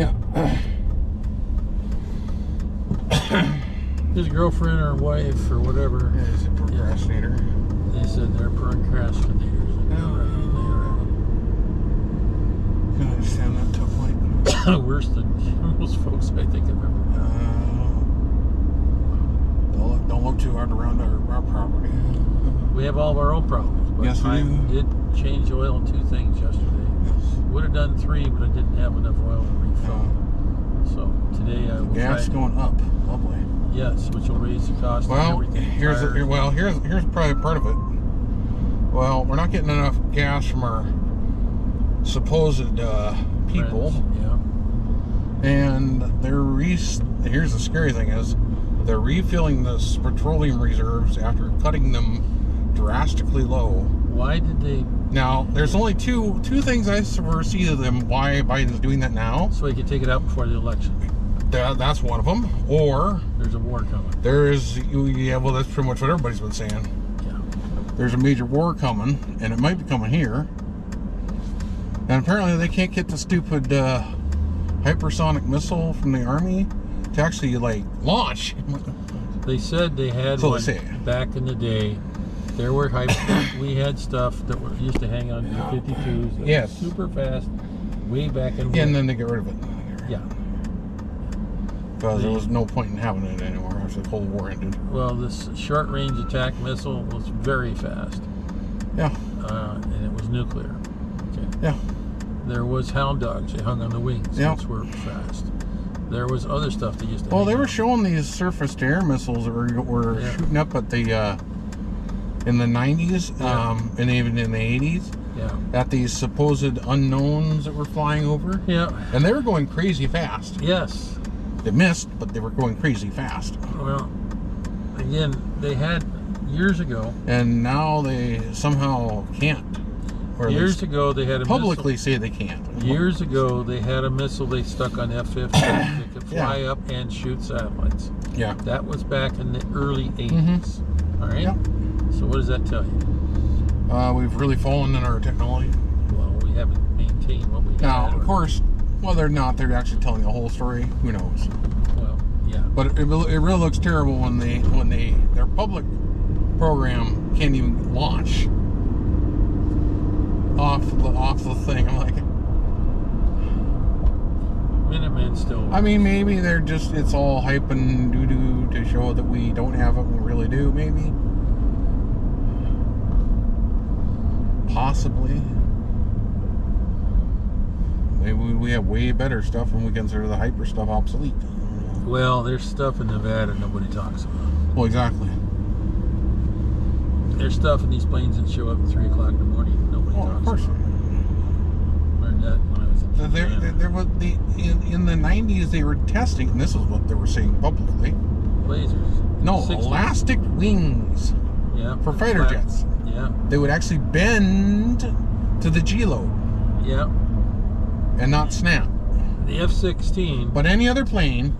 Yeah. His girlfriend or wife or whatever. Yeah, he's a procrastinator. They said they're procrastinators. Can I understand that tough light? Worse than most folks I think I've ever met. Don't look too hard around our property. We have all of our own problems, but Yes, we I do. did change oil in 2 things yesterday. Yes. Would have done 3, but I didn't have enough oil to refill. So today I will Gas try. going up. Lovely. Yes, which will raise the cost Well, of everything. here's probably part of it. Well, we're not getting enough gas from our supposed people. Friends, yeah. And here's the scary thing is they're refilling the petroleum reserves after cutting them drastically low. Why did they? Now, there's only two things I foresee to them why Biden's doing that now. So he could take it out before the election. That's one of them. Or There's a war coming. well, that's pretty much what everybody's been saying. Yeah. There's a major war coming, and it might be coming here. And apparently they can't get the stupid hypersonic missile from the Army to actually, like, launch. They said they had So they one say. back in the day. There were we had stuff that used to hang on B-52s. that Yes. was super fast, way back in. And then they get rid of it. Yeah. Because there was no point in having it anymore after the Cold War ended. Well, this short-range attack missile was very fast. Yeah. And it was nuclear. Okay. Yeah. There was hound dogs. They hung on the wings. Yeah. Which were fast. There was other stuff they used to. Well, hang they were on. showing these surface-to-air missiles that were Yeah. shooting up at the in the 90s, Yeah. and even in the 80s, Yeah. at these supposed unknowns that were flying over, Yeah. and they were going crazy fast. Yes. They missed, but they were going crazy fast. Well, again, they had years ago. And now they somehow can't. Or at Years least ago, they had a publicly say they can't. Years ago, they had a missile they stuck on F-15 that could fly up and shoot satellites. Yeah. That was back in the early 80s. All right? Yep. So what does that tell you? We've really fallen in our technology. Well, we haven't maintained what we Now, had. of course, well, they're actually telling the whole story. Who knows? Well, yeah. But it really looks terrible when their public program can't even launch off the thing. I'm like, Minutemen still. I mean, maybe it's all hype and doo-doo to show that we don't have it when we really do, maybe. Possibly. Maybe we have way better stuff when we consider the hyper stuff obsolete. Well, there's stuff in Nevada nobody talks about. Well, exactly. There's stuff in these planes that show up at 3 o'clock in the morning nobody Well, talks of course. about. Learned that when I was in There was in the 90s they were testing, and this is what they were saying publicly. Lasers. No, 60s. elastic wings Yeah. for fighter Flat. jets. Yeah. They would actually bend to the G load Yeah. and not snap. The F-16. But any other plane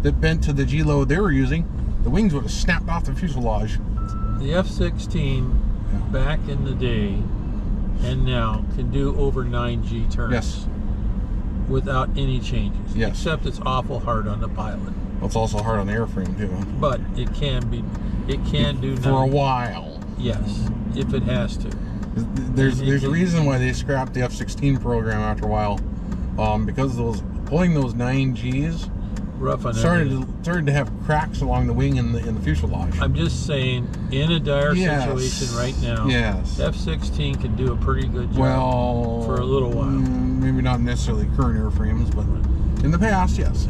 that bent to the G load they were using, the wings would have snapped off the fuselage. The F-16 back in the day and now can do over 9G turns. Yes. Without any changes. Yes. Except it's awful hard on the pilot. Well, it's also hard on the airframe too. But it can do For a 9. while. Yes, if it has to. There's a reason why they scrapped the F-16 program after a while, because pulling those 9Gs Rough on started everything. to have cracks along the wing in the fuselage. I'm just saying, in a dire situation right now, Yes. F-16 can do a pretty good job for a little while. Maybe not necessarily current airframes, but in the past, yes.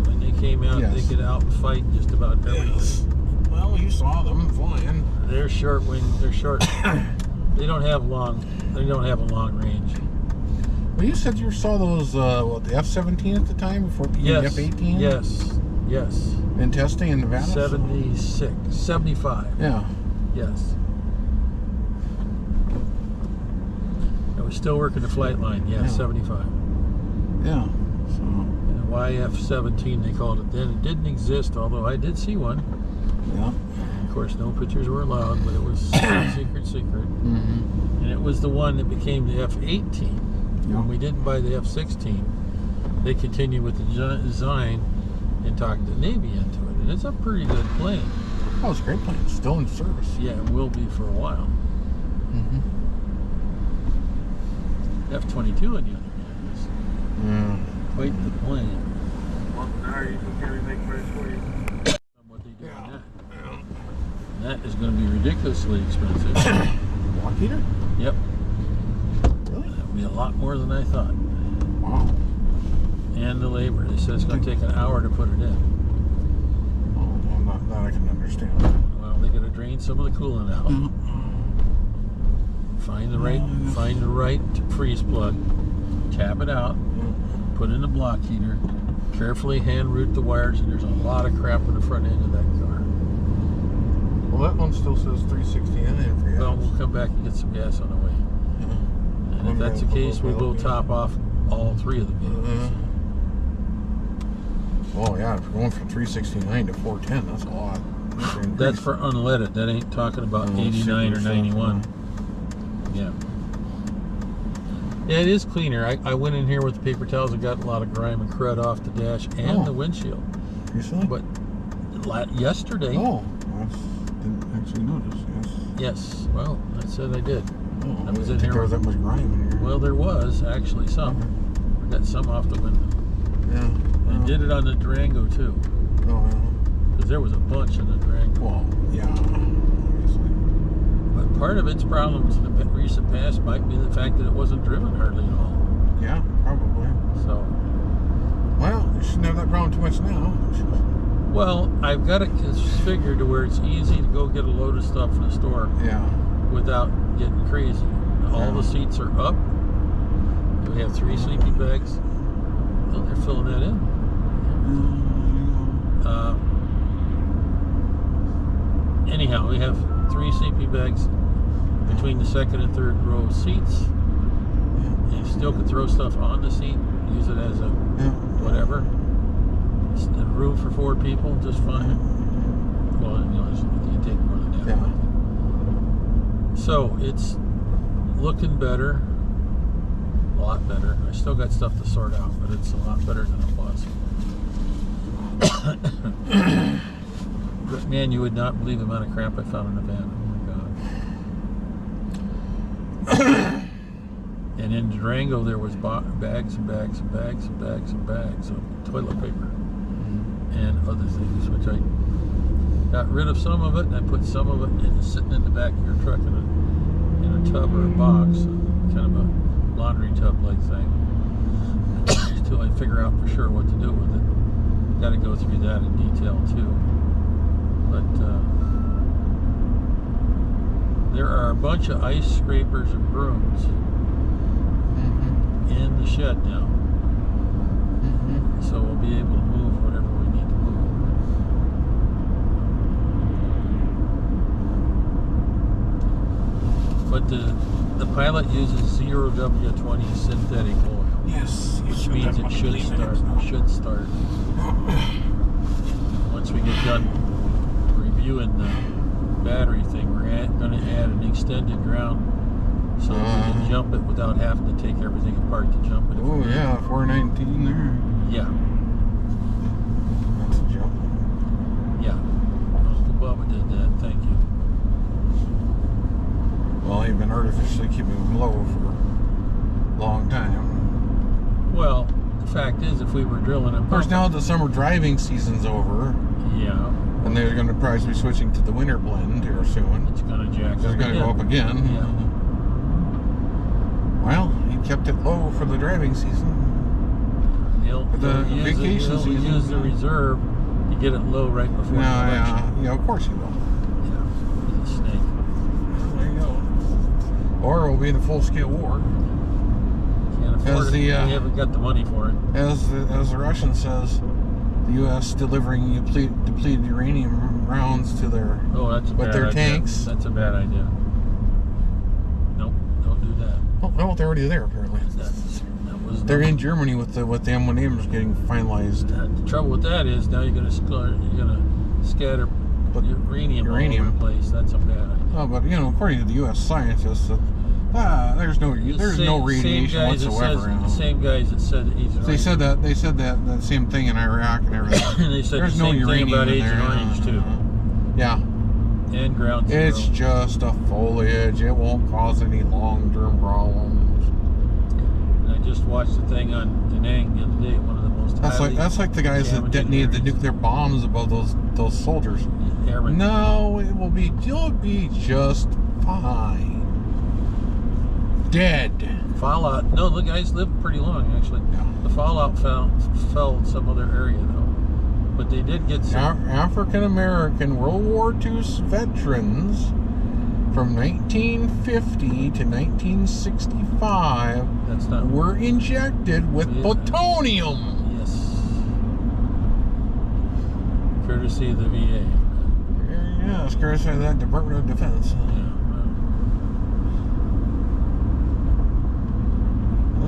When they came out, Yes. they could outfight just about everybody. Yes. Well, you saw them flying. They're short wing. They're short. They don't have a long range. Well, you said you saw those the F-17 at the time before it became the F-18. Yes. In testing in Nevada. 76, 75. Yeah. Yes. I was still working the flight line. Yeah, 75. Yeah. So. And YF-17 they called it then. It didn't exist, although I did see one. Yeah. Of course, no pictures were allowed, but it was secret. Mm-hmm. And it was the one that became the F-18. When we didn't buy the F-16, they continued with the design and talked the Navy into it. And it's a pretty good plane. Oh, it's a great plane. It's still in service. Yeah, it will be for a while. F-22 on the other hand is quite the plane. Well, now you can carry big price for you. What they do on that. That is going to be ridiculously expensive. Block heater? Yep. Really? That'll be a lot more than I thought. Wow. And the labor. They said it's going to take an hour to put it in. Oh, well, that I can understand. Well, they got to drain some of the coolant out. Find the right freeze plug. Tap it out. Put in the block heater. Carefully hand route the wires, and there's a lot of crap in the front end of that car. Well, that one still says 360 in there for gas. Well, we'll come back and get some gas on the way. And if that's the case, we'll go top off all three of the vehicles. Oh yeah, if we're going from 369 to 410, that's a lot. That's for unleaded. That ain't talking about 89 or 91. Yeah. Yeah, it is cleaner. I went in here with the paper towels and got a lot of grime and crud off the dash and the windshield. Recently? But yesterday. Oh, I didn't actually notice. Yes. Well, I said I did. Oh, I was in in here. here. There was that much grime in here. Well, there was actually some. I got some off the window. Yeah. I did it on the Durango too. Oh, yeah. Because there was a bunch in the Durango. Well, yeah, obviously. But part of its problems in the recent past might be the fact that it wasn't driven hardly at all. Yeah, probably. So. Well, you shouldn't have that problem too much now. Well, I've got it configured to where it's easy to go get a load of stuff from the store. Yeah. Without getting crazy. All the seats are up. We have 3 sleeping bags. Oh, they're filling that in. Anyhow, we have 3 sleeping bags between the second and third row seats. You still can throw stuff on the seat, use it as a whatever. It's room for 4 people, just fine. Well, you can take more than that. Yeah. So it's looking better, a lot better. I still got stuff to sort out, but it's a lot better than it was. But man, you would not believe the amount of crap I found in the van. Oh my god! And in Durango, there was bags and bags and bags and bags and bags of toilet paper and other things, which I got rid of some of it, and I put some of it sitting in the back of your truck in a tub or a box, kind of a laundry tub like thing, until I figure out for sure what to do with it. Got to go through that in detail too. But there are a bunch of ice scrapers and brooms in the shed now, so we'll be able to move whatever we need to move. But the pilot uses 0W20 synthetic oil. Yes, which means it should start. Once we get done reviewing the battery thing, we're going to add an extended ground so that we can jump it without having to take everything apart to jump it. Oh yeah, 419 there. Yeah. That's a jump. Yeah. Uncle Bubba did that. Thank you. Well, you've been artificially keeping them low for a long time. Well, the fact is, if we were drilling a Of course, now the summer driving season's over. Yeah. And they're going to probably be switching to the winter blend here soon. It's going to jack up. It's going to go up again. Yeah. Well, he kept it low for the driving season. He'll vacation use the reserve to get it low right before the election. Yeah, of course he will. Yeah, he's a snake. There you go. Or we'll be in a full-scale war. Can't afford it. We haven't got the money for it. As the Russian says, the U.S. delivering depleted uranium rounds to their tanks. That's a bad idea. Nope, don't do that. Oh, no, they're already there apparently. They're in Germany with the M1Ms getting finalized. The trouble with that is now you're gonna scatter uranium all over the place. That's a bad idea. Oh, but according to the U.S. scientists, There's no radiation whatsoever. The same guys that said Agent They Orange. said that same thing in Iraq and everything. And they said There's the no same thing uranium about in Agent there. Orange too. Yeah. And Ground Zero. It's just a foliage. It won't cause any long-term problems. And I just watched the thing on Penang the other day. One of the most That's like the guys that detonated the nuclear bombs above those soldiers. Airmen. No, you'll be just fine. Dead. Fallout. No, the guys lived pretty long actually. Yeah. The fallout fell in some other area though. But they did get some. African American World War II veterans from 1950 to 1965 were injected with plutonium. Yes. Courtesy of the VA. Yeah, it's courtesy of that Department of Defense. Yeah.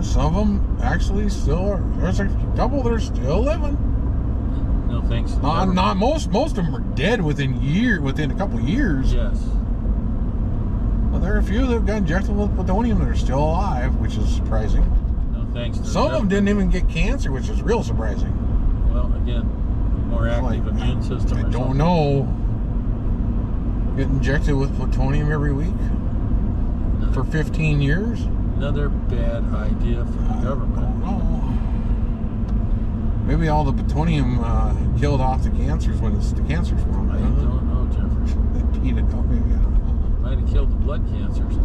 Some of them actually still are. There's a couple that are still living. No thanks. Not most of them are dead within a couple of years. Yes. Well, there are a few that got injected with plutonium that are still alive, which is surprising. No thanks to some of them didn't even get cancer, which is real surprising. Well, again, more active immune system. I don't know. Get injected with plutonium every week for 15 years. Another bad idea from the government. I don't know. Maybe all the plutonium killed off the cancers when the cancers formed. I don't know, Jeffrey. They peed it out, maybe. I don't know. Might have killed the blood cancers.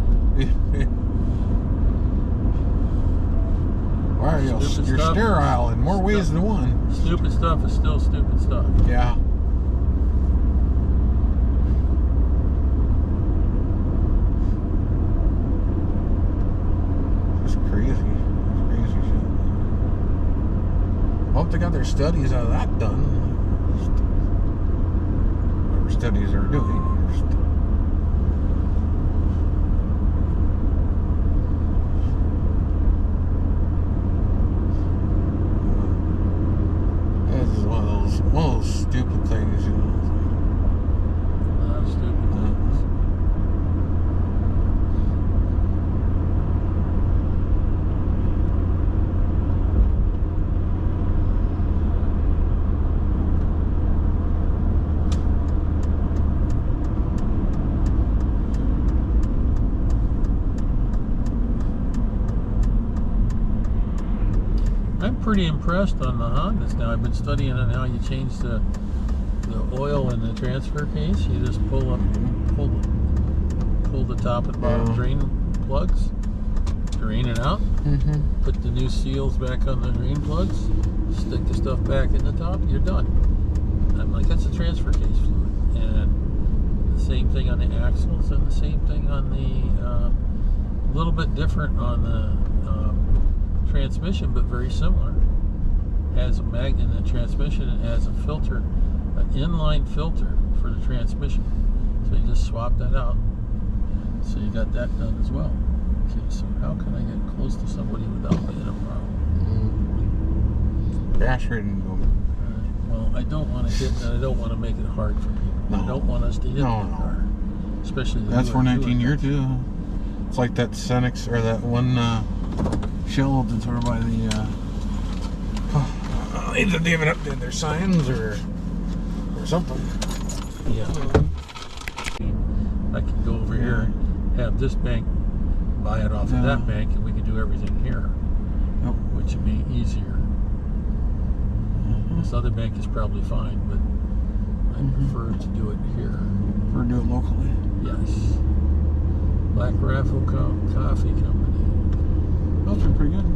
Well, you're sterile in more ways than one. Stupid stuff is still stupid stuff. Yeah. It's crazy. Crazy shit. Hope they got their studies out of that done. Whatever studies they're doing. This is one of those stupid things, you know. A lot of stupid things. I'm pretty impressed on the Hondas now. I've been studying on how you change the oil in the transfer case. You just pull the top and bottom drain plugs, drain it out, put the new seals back on the drain plugs, stick the stuff back in the top, you're done. I'm like, that's a transfer case fluid. And the same thing on the axles and the same thing on the, little bit different on the transmission, but very similar. Has a magnet in the transmission and has a filter, an inline filter for the transmission. So you just swap that out. So you got that done as well. Okay, so how can I get close to somebody without being a problem? Dash right into them. Well, I don't want to hit, and I don't want to make it hard for people. No. I don't want us to hit the car, especially the That's 419 year too. It's like that Cenex or that one shell that's over by the. Either they haven't updated their signs or something. Yeah. I can go over here and have this bank buy it off of that bank, and we can do everything here, which would be easier. This other bank is probably fine, but I prefer to do it here. Prefer to do it locally. Yes. Black Raffle Coffee Company. Those are pretty good.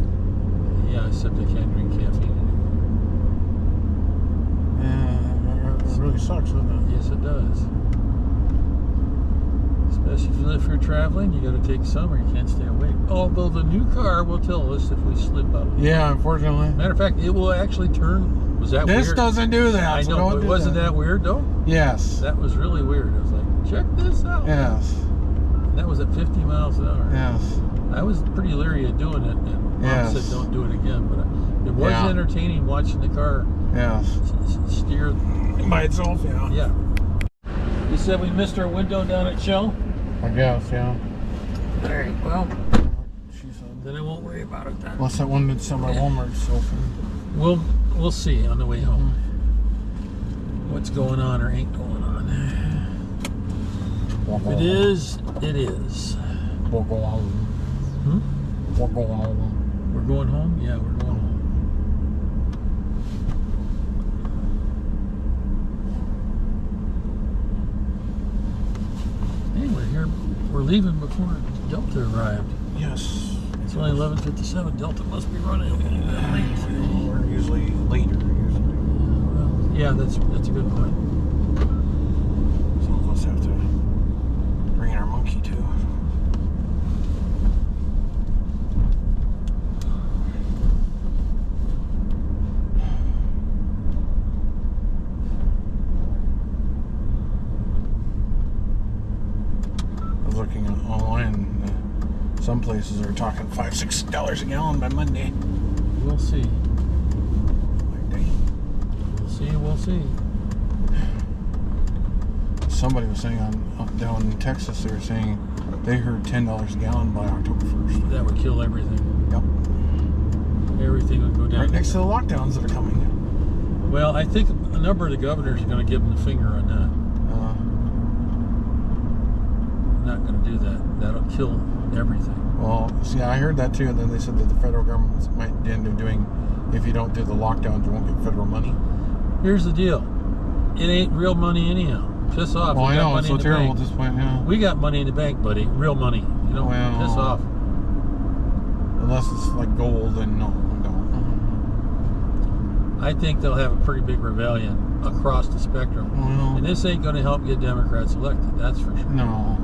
Yeah, except I can't drink caffeine anymore. Yeah, it really sucks, doesn't it? Yes, it does. Especially if you're traveling, you got to take some or you can't stay awake. Although the new car will tell us if we slip out. Yeah, unfortunately. Matter of fact, it will actually turn. Was that weird? This doesn't do that. I know, but wasn't that weird though? Yes. That was really weird. I was like, check this out. Yes. And that was at 50 miles an hour. Yes. I was pretty leery of doing it, and Mom said don't do it again. But it was entertaining watching the car steer by itself. Yeah. Yeah. You said we missed our window down at Shell? I guess, yeah. All right, well, She said. then I won't worry about it then. Unless that one that's sell by Walmart is open. We'll see on the way home what's going on or ain't going on. If it is, it is. We'll go home. We'll go home. We're going home? Yeah, we're going home. Hey, we're here. We're leaving before Delta arrived. Yes. It's only 11:57. Delta must be running a little bit late. We're usually later. Well, yeah, that's a good point. Some of us have to bring our monkey too. I was looking online. Some places are talking $5-6 a gallon by Monday. We'll see. Like, dang. We'll see. Somebody was saying down in Texas, they were saying they heard $10 a gallon by October 1st. That would kill everything. Yep. Everything would go down. Right next to the lockdowns that are coming. Well, I think a number of the governors are going to give them the finger on that. Not going to do that. That'll kill everything. Well, see, I heard that too, and then they said that the federal government might end up doing, if you don't do the lockdowns, you won't get federal money. Here's the deal. It ain't real money anyhow. Piss off. Well, We I got know, money it's so in the terrible bank. at this point, yeah. We got money in the bank, buddy. Real money. You know, Well, piss off. Unless it's like gold, then no, we don't. I think they'll have a pretty big rebellion across the spectrum. Well, And this ain't going to help get Democrats elected. That's for sure. no.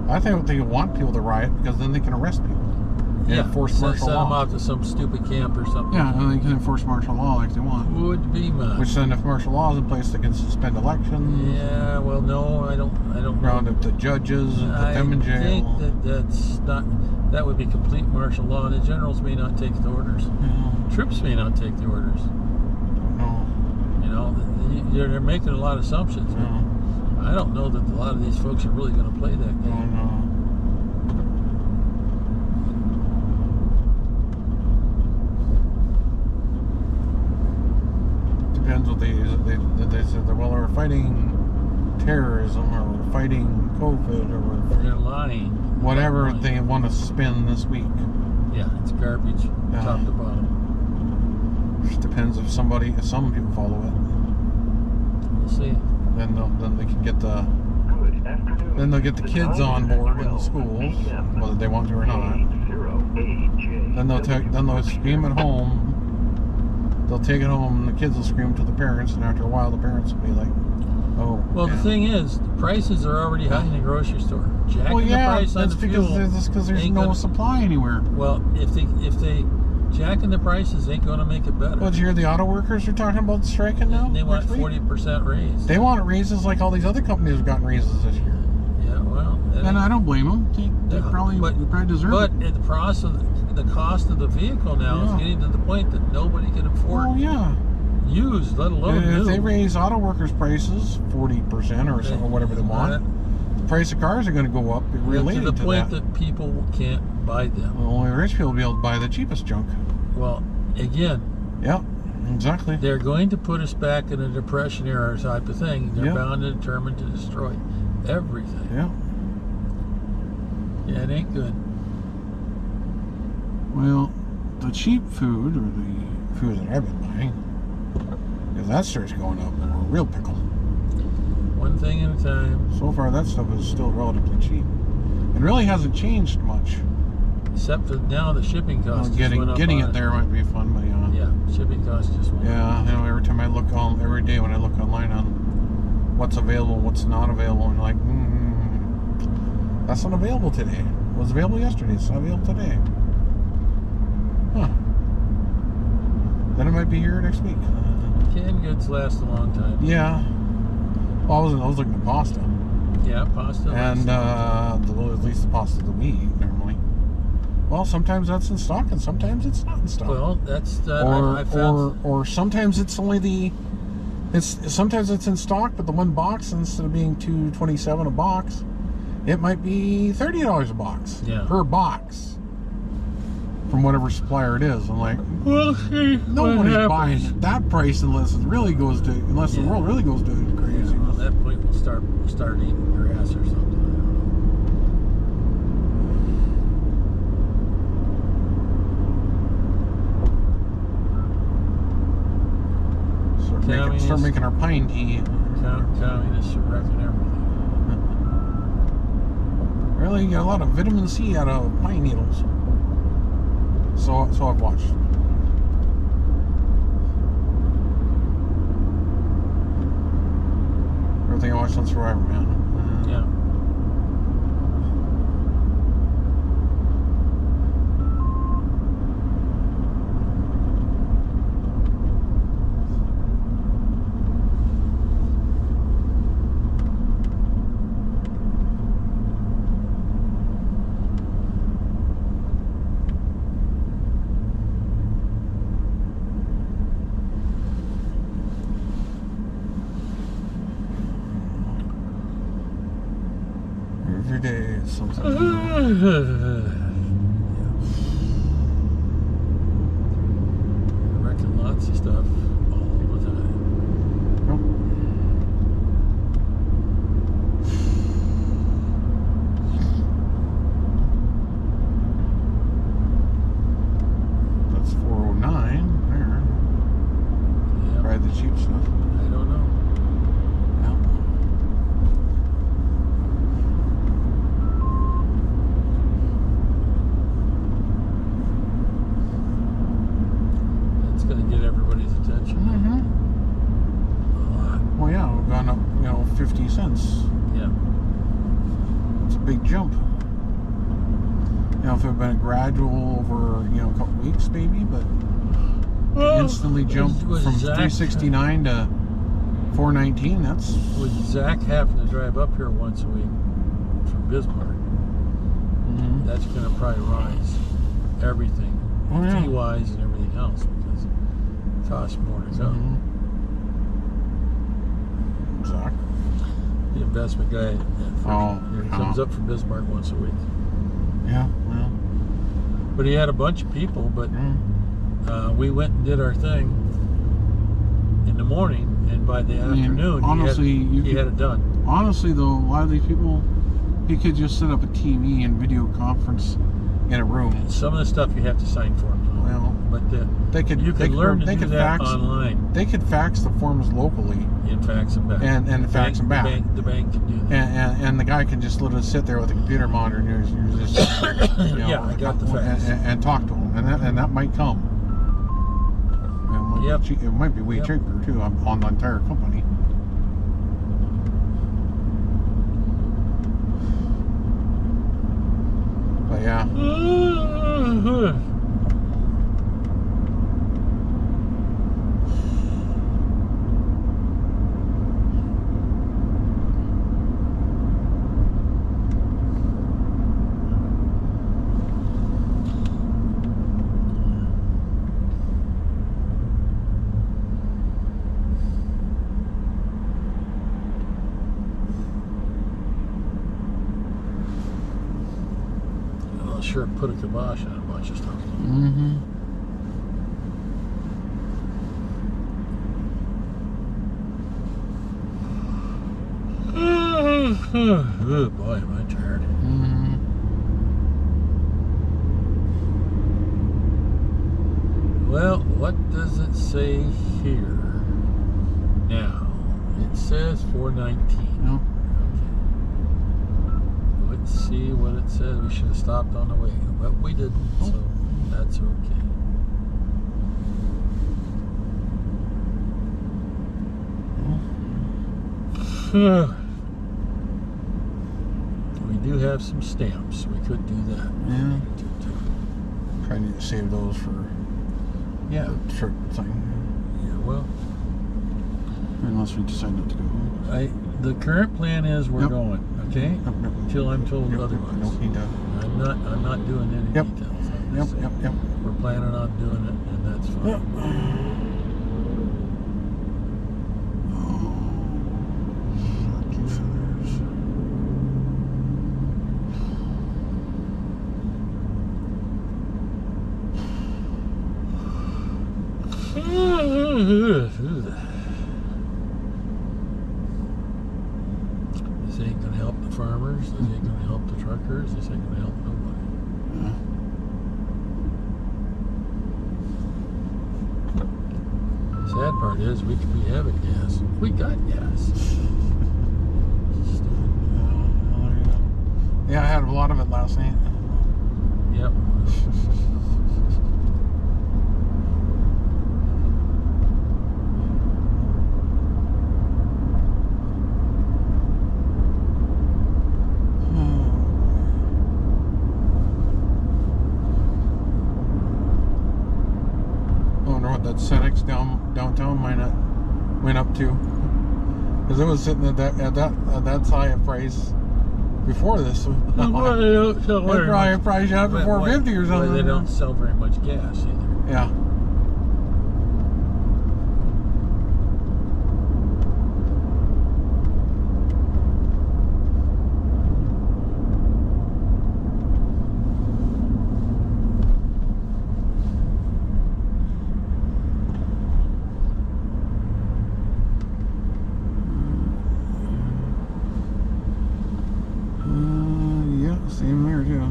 I think they want people to riot because then they can arrest people. And enforce martial send them law. out to some stupid camp or something. Yeah, and they can enforce martial law like they want. Would be mine. Which then, if martial law is in place, they can suspend elections. Yeah, well, no, I don't know. Round up the judges and put them in jail. I think that's not. That would be complete martial law. The generals may not take the orders. Yeah, Troops may not take the orders. no. You know, they're making a lot of assumptions. but No. I don't know that a lot of these folks are really going to play that No, game. no. Depends what they said. Well, we're fighting terrorism, or we're fighting COVID, or we're They're lying. whatever Lying. they want to spin this week. Yeah, it's garbage, top to bottom. Just depends if some people follow it. We'll see. Then they can get the kids on board in the schools, whether they want to or not. Then they'll scream at home. They'll take it home, and the kids will scream to the parents, and after a while, the parents will be like, "Oh." Well, yeah. the thing is, the prices are already high in the grocery store. Jacking Well, yeah, the price on that's the because fuel there's ain't no gonna- supply anywhere. Well, if they jacking the prices ain't going to make it better. Well, did you hear the auto workers are talking about striking now? They want next week? 40% raise. They want raises like all these other companies have gotten raises this year. Yeah, well, And I don't blame them. They Yeah, probably deserve but it. the cost of the vehicle now is Yeah. getting to the point that nobody can afford Oh yeah. used, let alone And if new. they raise auto workers' prices 40% or so, or whatever they want, the price of cars are going to go up related to the point that. that people can't buy them. Well, only rich people will be able to buy the cheapest junk. Well, again, Yeah, exactly. they're going to put us back in a depression era type of thing. They're Yeah. bound and determined to destroy everything. Yeah. Yeah, it ain't good. Well, the cheap food, or the food that I've been buying, if that starts going up, then we're a real pickle. One thing at a time. So far, that stuff is still relatively cheap. It really hasn't changed much. Except for now the shipping Well, costs just went up getting on it there might be fun, but yeah. Yeah, shipping costs just went up. Yeah, you know, every time I look every day when I look online on what's available, what's not available, and like, that's not available today. It was available yesterday, it's not available today. Huh. Then it might be here next week. Canned goods last a long time. Yeah. Well, I was looking at pasta. Yeah, pasta. And at least the pasta that we eat normally. Well, sometimes that's in stock, and sometimes it's not in stock. Well, that's or I found. or sometimes it's only sometimes it's in stock, but the one box, instead of being $2.27 a box, it might be $30 a box. Yeah. Per box. From whatever supplier it is. I'm like, We'll see. nobody's buying at that price unless the world really goes to crazy. Yeah, at that point, we'll start eating grass or something. Start making our pine tea. Communists are wrecking everything. Really, you get a lot of vitamin C out of pine needles. So I've watched. Everything I watched on Survivor, man. Yeah. Every day is something. Wrecking lots of stuff all the time. Nope. That's 409 there. Yeah. Probably the cheap stuff. I don't know. Yeah. It's going to get everybody's attention. Mm-hmm. A lot. Well, yeah, we've gone up, 50 cents. Yeah. It's a big jump. If it had been a gradual over, a couple weeks maybe, but instantly jumped was from Zach- 369 to 419. That's With Zach having to drive up here once a week from Bismarck, that's going to probably rise everything, Oh, yeah. fee-wise and everything else, because it costs more to go. Zach. The investment guy at first, he comes up from Bismarck once a week. Yeah, well. But he had a bunch of people, but we went and did our thing in the morning, and by the afternoon, honestly, he had it done. Honestly, though, a lot of these people, he could just set up a TV and video conference in a room. And some of the stuff you have to sign for. Well, but you can learn to do that fax, online. They could fax the forms locally. And fax them back. And fax them back. The bank can do that. And the guy can just literally sit there with a computer monitor and you're just yeah, I got the fax. And talk to him, and that might come. It might be way cheaper too on the entire company. But yeah. Sure put a kibosh on a bunch of stuff. Oh boy, am I tired. Well, what does it say here? Now, it says 419. No. Let's see what it says. We should have stopped on the way, but we didn't, so that's okay. We do have some stamps. We could do that. Yeah. Probably need to save those for the trip thing. Yeah, well. Unless we decide not to go. The current plan is we're going, okay? Until I'm told otherwise. Don't need to. I'm not doing any details. I'm just saying we're planning on doing it, and that's fine. This ain't gonna help the farmers. This ain't gonna help the truckers. This ain't gonna help nobody. The sad part is we have gas. We got gas. Yeah, I had a lot of it last night. Yep. I wonder what that Senex downtown Minot went up to, because it was sitting at that high a price before this. Probably price out to 450 or something. They don't sell very much gas either. Yeah. Same here too.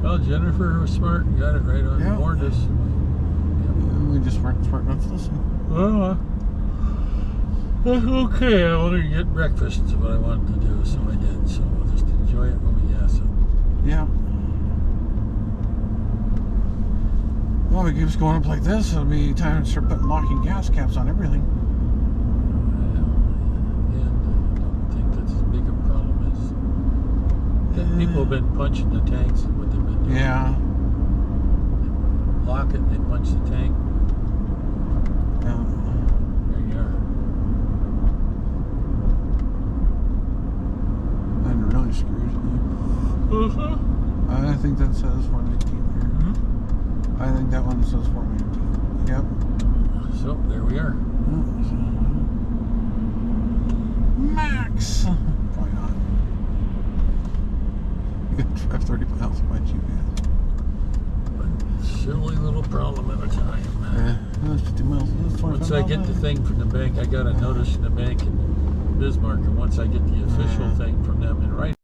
Well, Jennifer was smart and got it right on. Yeah. Warned us. We just weren't smart enough to listen. Well, that's okay. I wanted to get breakfast is what I wanted to do, so I did. So we'll just enjoy it when we gas it. Yeah. Well, if it keeps going up like this, it'll be time to start putting locking gas caps on everything. People have been punching the tanks and what they've been doing. Yeah. They lock it, they punch the tank. Yeah. There you are. And really screws me. I think that says 419 here. I think that one says 419. Yep. So there we are. Max. Probably not. You can drive 30 miles by GPS. Silly little problem at a time. Yeah, that's 50 miles. That's Once I get the thing from the bank, I got a notice from the bank in Bismarck, and once I get the official thing from them in writing.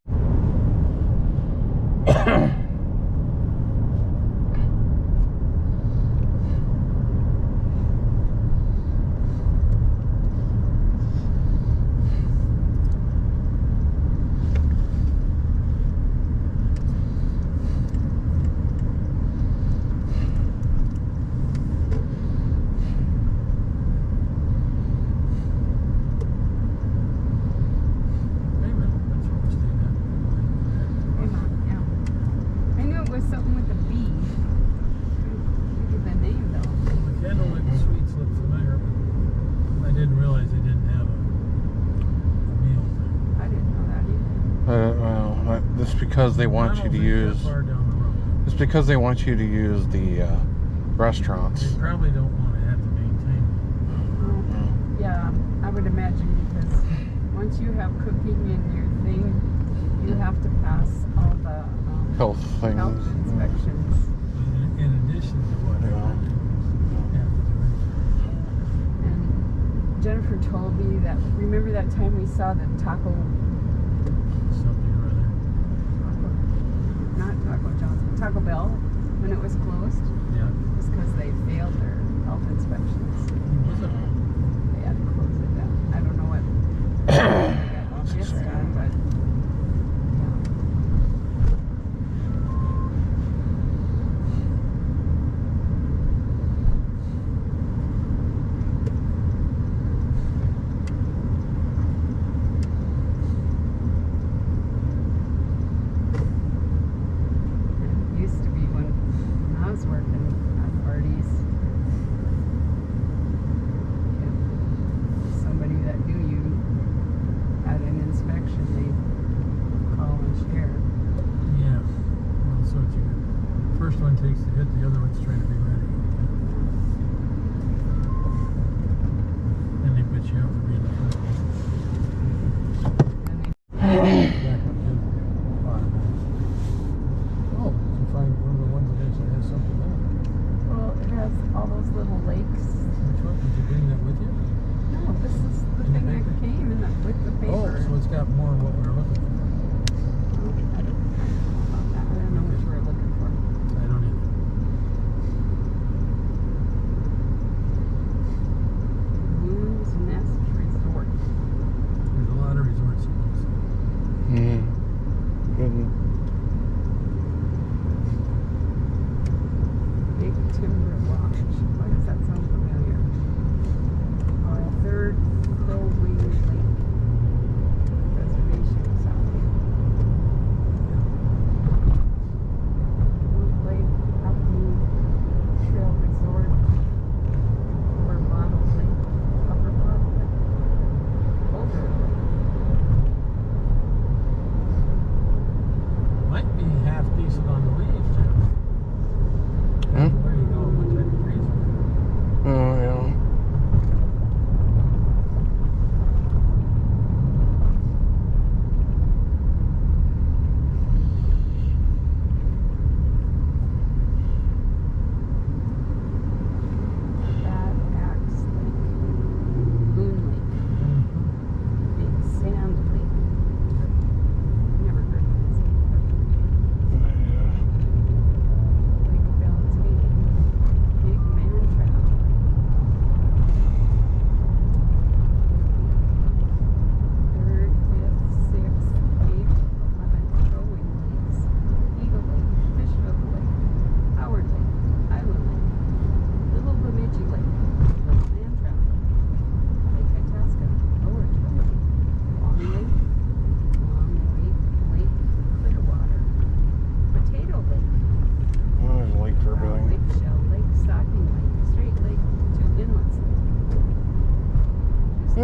It's because they want you to use. It's because they want you to use the restaurants. They probably don't want to have to maintain. Yeah, I would imagine, because once you have cooking in your thing, you have to pass all the health things, health inspections. In addition to whatever you have to do. And Jennifer told me that. Remember that time we saw the Taco Bell when it was closed? Yeah. It was because they failed their health inspections. They had to close it down. I don't know what they got this done, but first one takes the hit, the other one's trying to be ready. And they put you out for being the first one. Oh, did you find one of the ones that actually has something there? well, it has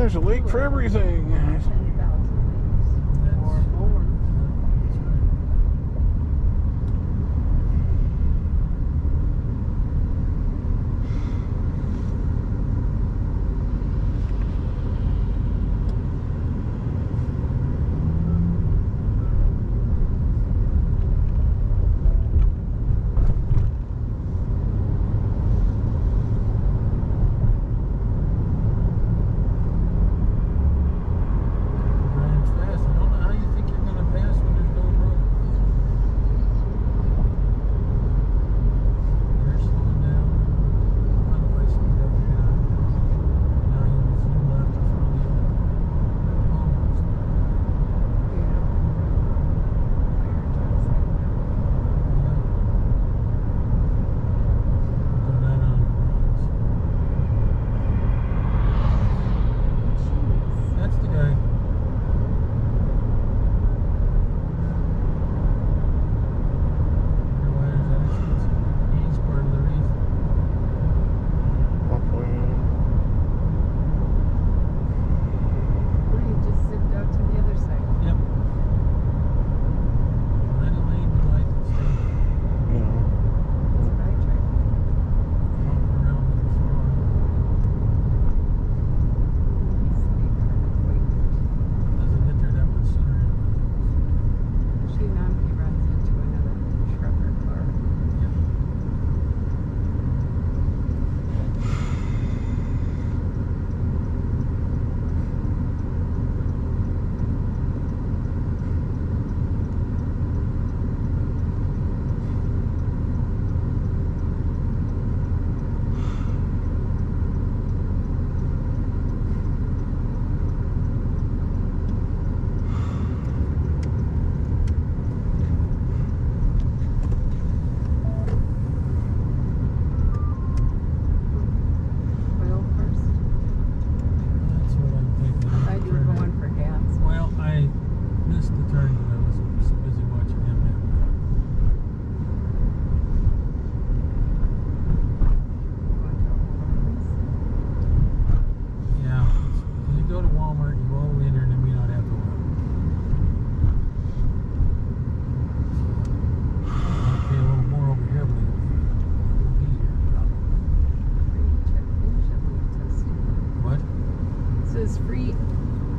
there's a lake for everything. 10,000 or more.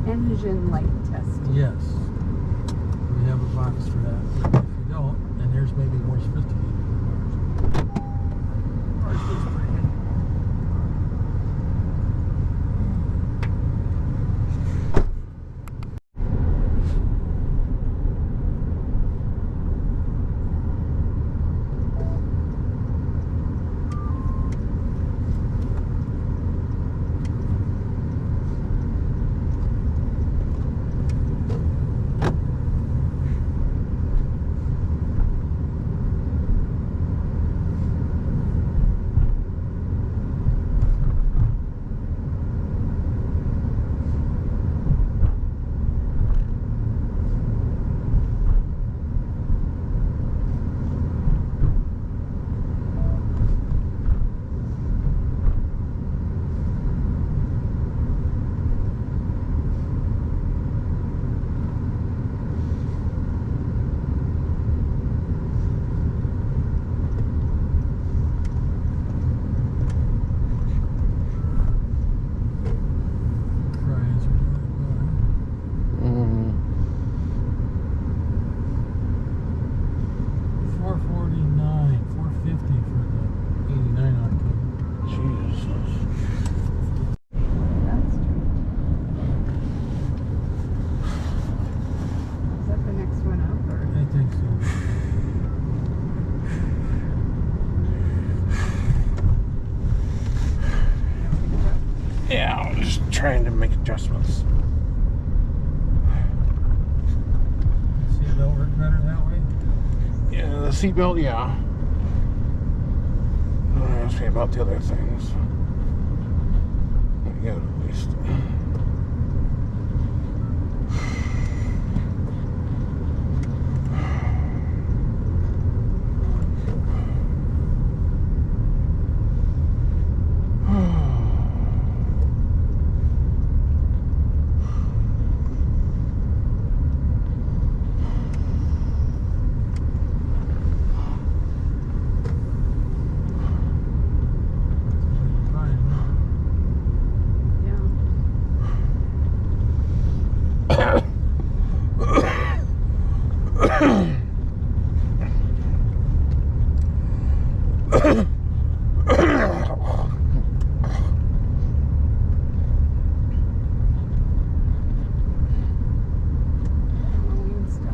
Engine light test. Yes. We have a box for that. If you don't, then there's maybe more sophisticated cars. Ours is pretty good. Trying to make adjustments. Seatbelt work better that way? Yeah, the seatbelt, yeah. Ask me about the other things. Yeah, at least. Halloween stuff.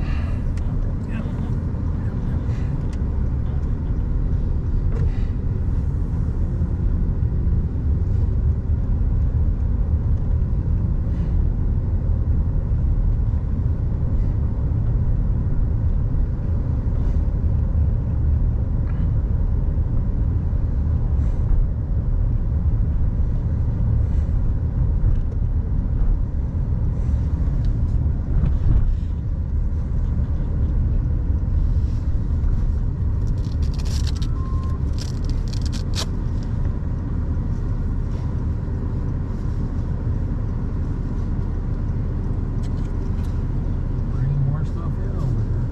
Bringing more stuff in over here.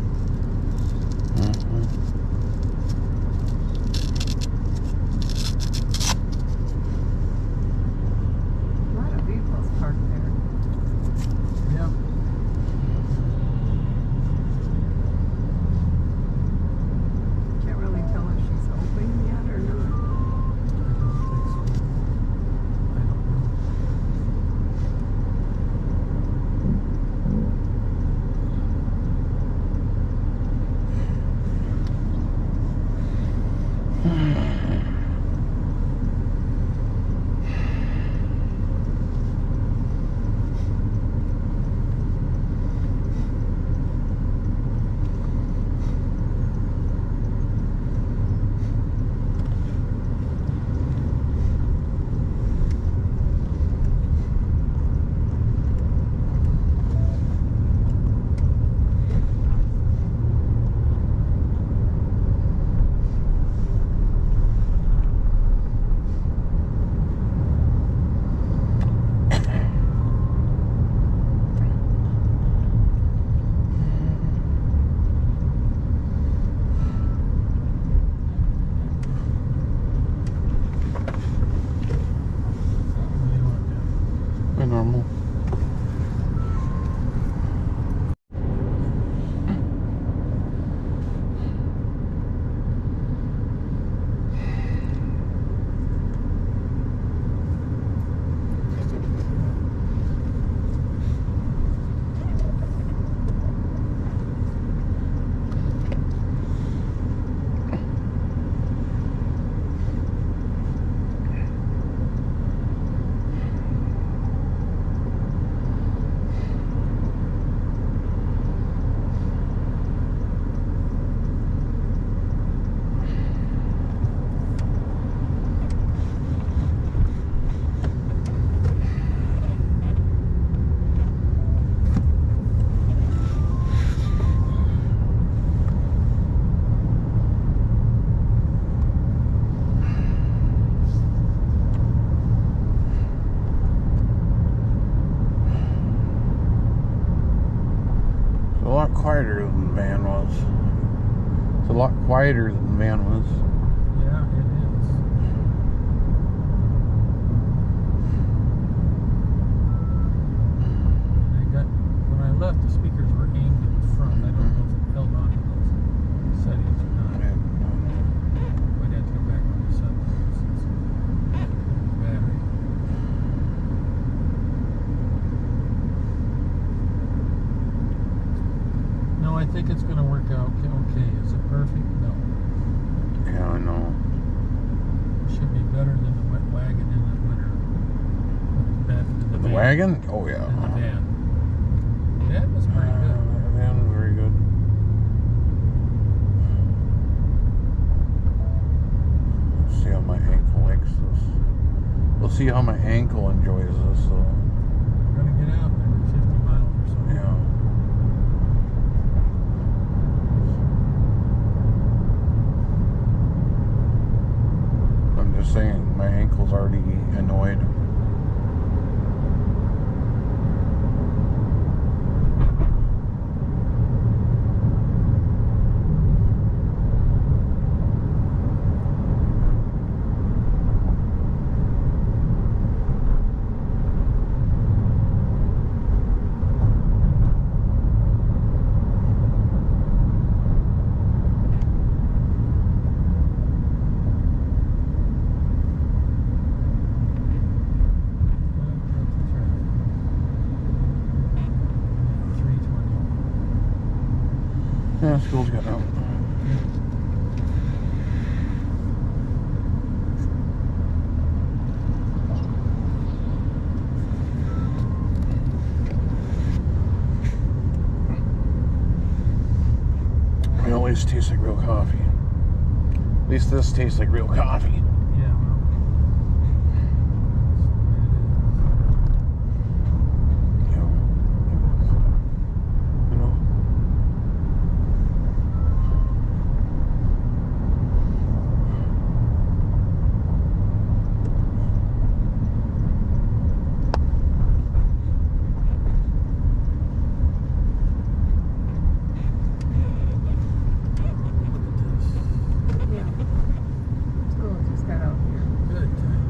A lot of vehicles parked there. Yep. Can't really tell if she's open yet or not. I don't think so. What do you want to do? Normal. A lot quieter than the van was. It's a lot quieter than the van was. Yeah, it is. When I left, the speakers were aimed at the front. I don't know if it held on to those settings or not. Might have to go back and reset those. It's battery. No, I think it's going to work out okay. Is it perfect? No. Yeah, I know. It should be better than the wet wagon in the winter. The van. wagon? Oh, yeah. In the van. That was pretty good. The van was very good. Let's see how my ankle likes this. We'll see how my ankle enjoys this. So. Gotta get out there, 50 miles or so. Yeah. I'm just saying, my ankle's already annoyed. Yeah, school's got out. It always tastes like real coffee. At least this tastes like real coffee. Yeah, well. Yeah, you know. Yeah. School just got out here. Good time.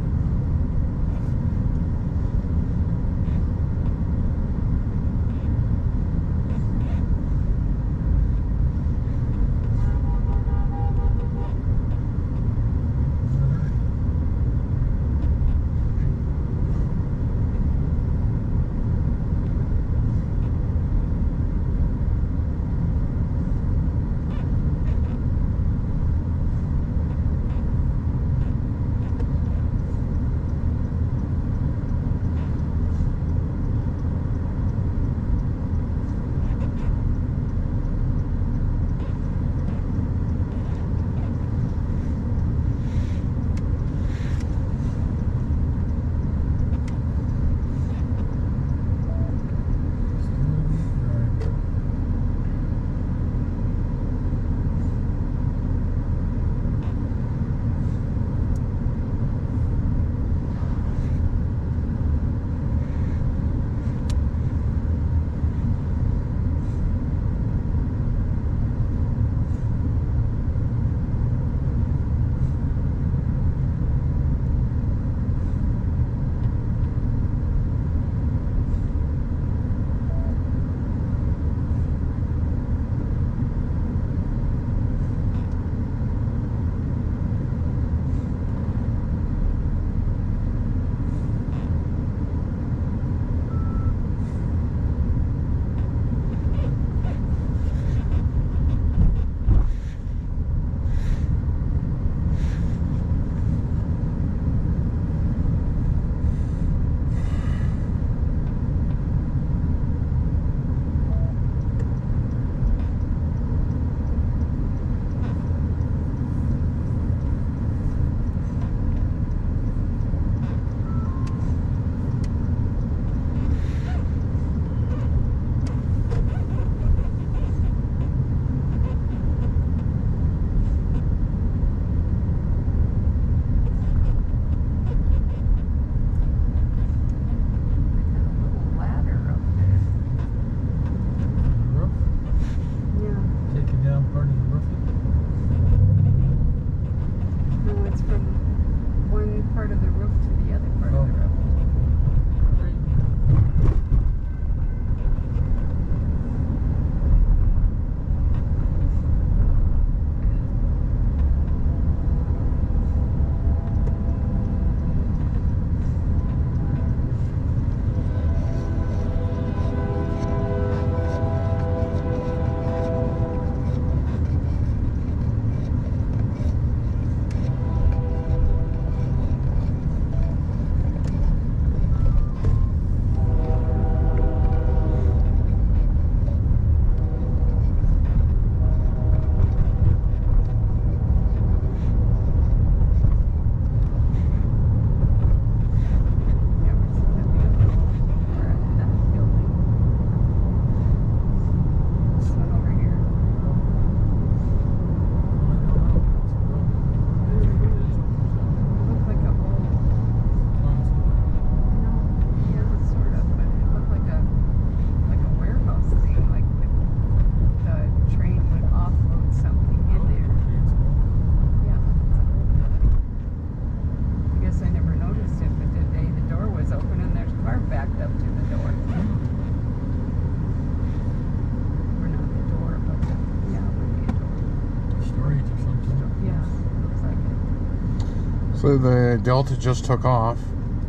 So the Delta just took off,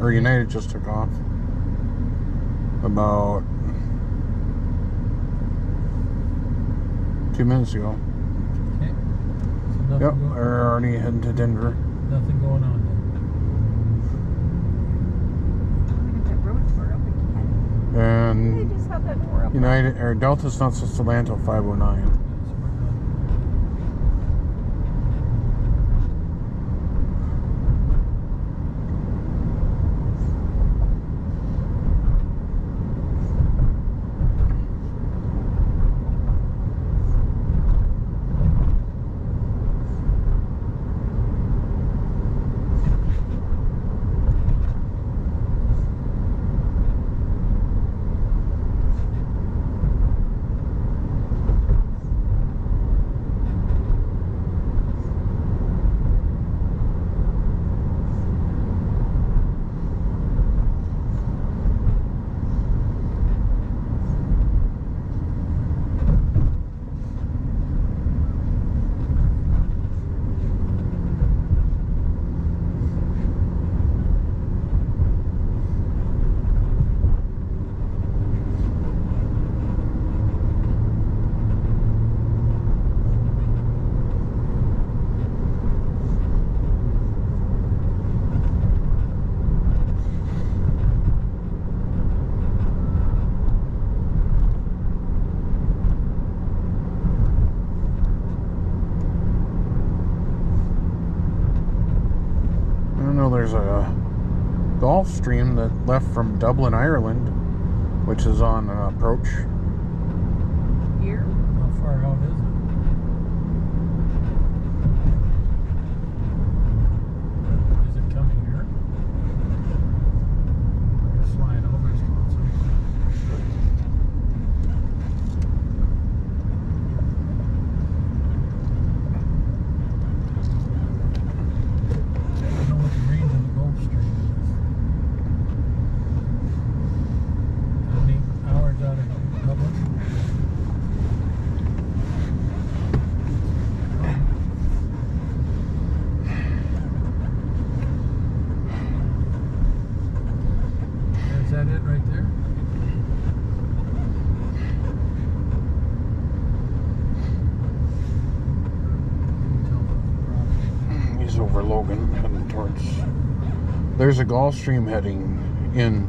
or United just took off about 2 minutes ago. Okay. So nothing Yep, going, we're already heading to Denver. nothing going on Look at that road tore up again. They And just had that tore up. United or Delta's not supposed to land till 5:09. there. So we're done. I don't know, there's a Gulf Stream that left from Dublin, Ireland, which is on an approach. Here? How far out is it? Is it coming here? It's flying over us. I don't know what the range of the Gulf Stream is. How many hours out of Dublin? Is that it right there? He's over Logan, heading towards. There's a Gulf Stream heading in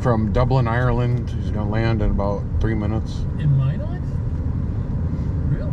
from Dublin, Ireland. He's gonna land in about 3 minutes. In Minot? Really?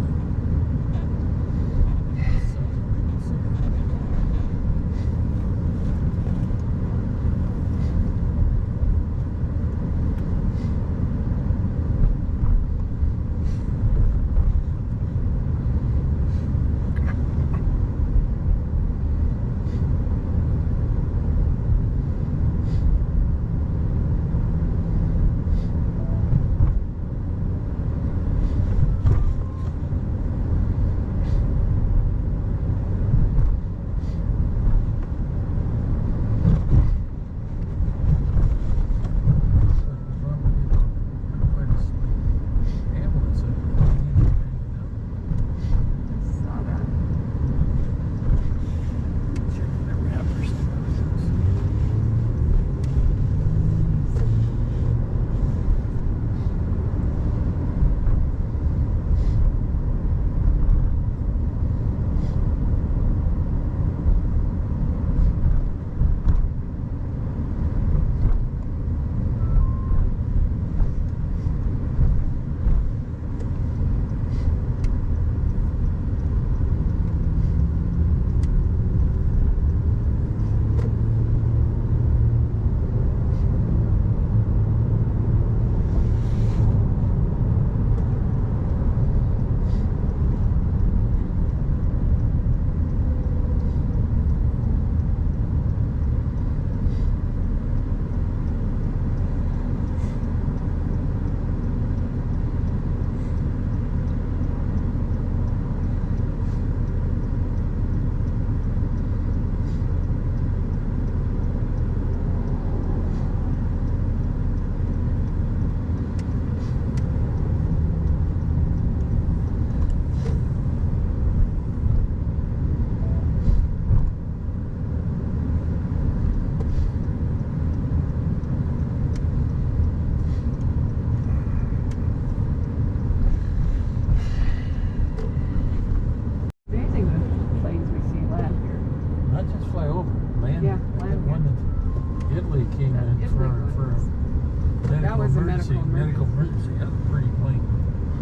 Medical emergency. That's a pretty plane.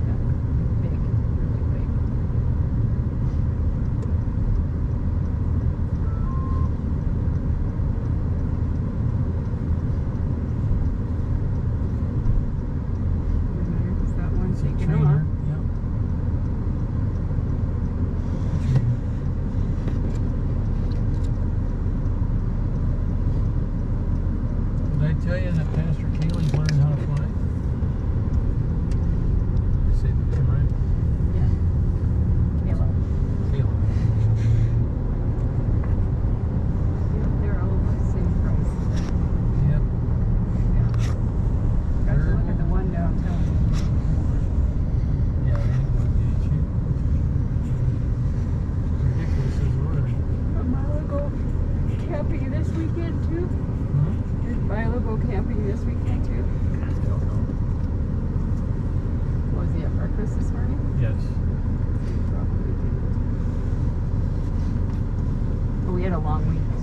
Yeah. Big, really big. There's that one It's a taking trainer. off. Yep. Did I tell you that Pastor Kaylee's learning how to fly? I said, am I? Yeah. Kayla. Kayla. They're all the same price. Yep. Yeah. Got to look at the one downtown. Yeah, they ain't gonna get you. Ridiculous as word. Milo go camping this weekend too? Huh? Did Milo go camping this weekend too? I don't know. Was he at breakfast this morning? Yes. Probably did. But we had a long weekend.